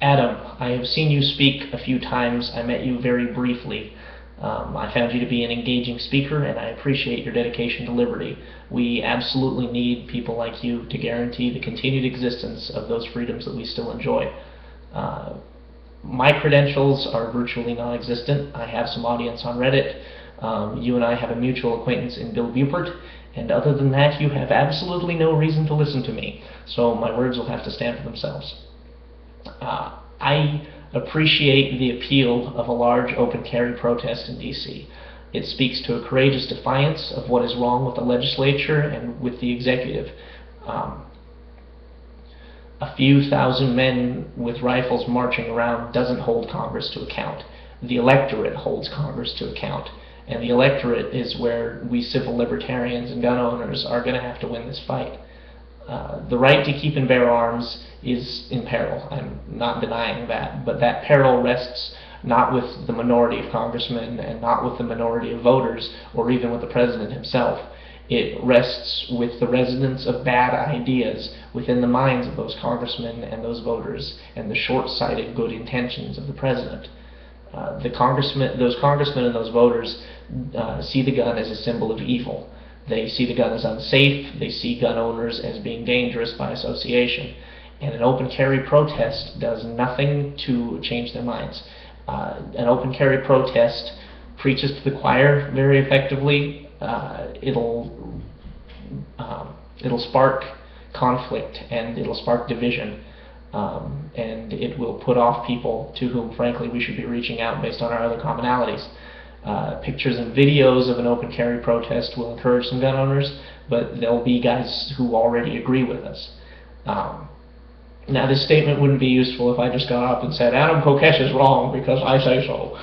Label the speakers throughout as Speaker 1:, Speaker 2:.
Speaker 1: Adam, I have seen you speak a few times. I met you very briefly. I found you to be an engaging speaker, and I appreciate your dedication to liberty. We absolutely need people like you to guarantee the continued existence of those freedoms that we still enjoy. My credentials are virtually non-existent. I have some audience on Reddit. You and I have a mutual acquaintance in Bill Buppert, and other than that, you have absolutely no reason to listen to me. So my words will have to stand for themselves. I appreciate the appeal of a large open carry protest in D.C. It speaks to a courageous defiance of what is wrong with the legislature and with the executive. A few thousand men with rifles marching around doesn't hold Congress to account. The electorate holds Congress to account. And the electorate is where we civil libertarians and gun owners are going to have to win this fight. The right to keep and bear arms is in peril. I'm not denying that. But that peril rests not with the minority of congressmen and not with the minority of voters or even with the president himself. It rests with the residents of bad ideas within the minds of those congressmen and those voters and the short-sighted good intentions of the president. Those congressmen and those voters see the gun as a symbol of evil. They see the gun as unsafe. They see gun owners as being dangerous by association. And an open carry protest does nothing to change their minds. An open carry protest preaches to the choir very effectively. It'll spark conflict and it'll spark division. And it will put off people to whom, frankly, we should be reaching out based on our other commonalities. Pictures and videos of an open carry protest will encourage some gun owners, but there'll be guys who already agree with us. Now, this statement wouldn't be useful if I just got up and said, Adam Kokesh is wrong because I say so.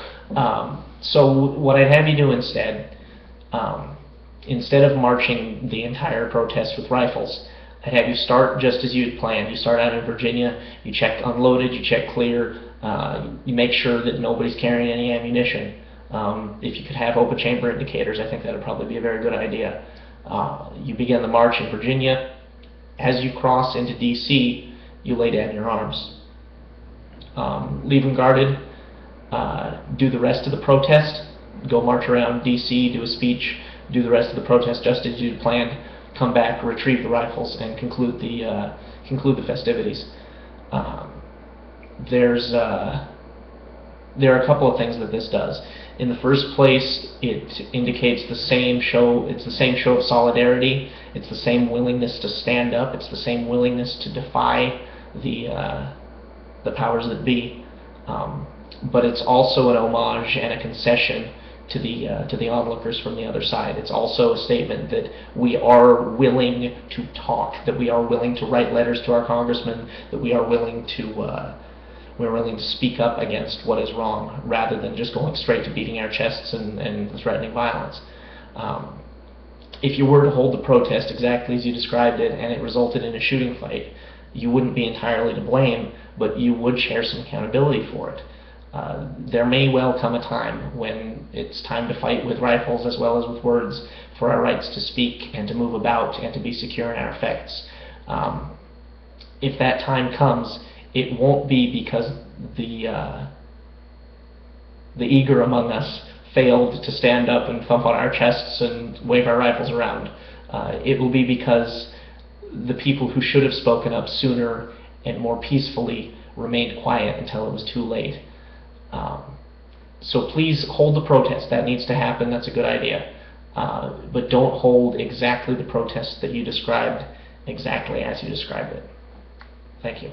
Speaker 1: So what I'd have you do instead of marching the entire protest with rifles, I'd have you start just as you'd planned. You start out in Virginia, you check unloaded, you check clear, you make sure that nobody's carrying any ammunition. If you could have open chamber indicators, I think that would probably be a very good idea. You begin the march in Virginia. As you cross into D.C., you lay down your arms. Leave them guarded. Do the rest of the protest. Go march around D.C., do a speech, do the rest of the protest just as you'd planned. Come back, retrieve the rifles, and conclude the festivities. There are a couple of things that this does. In the first place, it indicates the same show. It's the same show of solidarity. It's the same willingness to stand up. It's the same willingness to defy the powers that be. But it's also an homage and a concession to the onlookers from the other side. It's also a statement that we are willing to talk, that we are willing to write letters to our congressmen, that we are willing to speak up against what is wrong, rather than just going straight to beating our chests and threatening violence. If you were to hold the protest exactly as you described it, and it resulted in a shooting fight, you wouldn't be entirely to blame, but you would share some accountability for it. There may well come a time when it's time to fight with rifles as well as with words for our rights to speak and to move about and to be secure in our effects. If that time comes, it won't be because the eager among us failed to stand up and thump on our chests and wave our rifles around. It will be because the people who should have spoken up sooner and more peacefully remained quiet until it was too late. So please hold the protest. That needs to happen. That's a good idea. But don't hold exactly the protest that you described exactly as you described it. Thank you.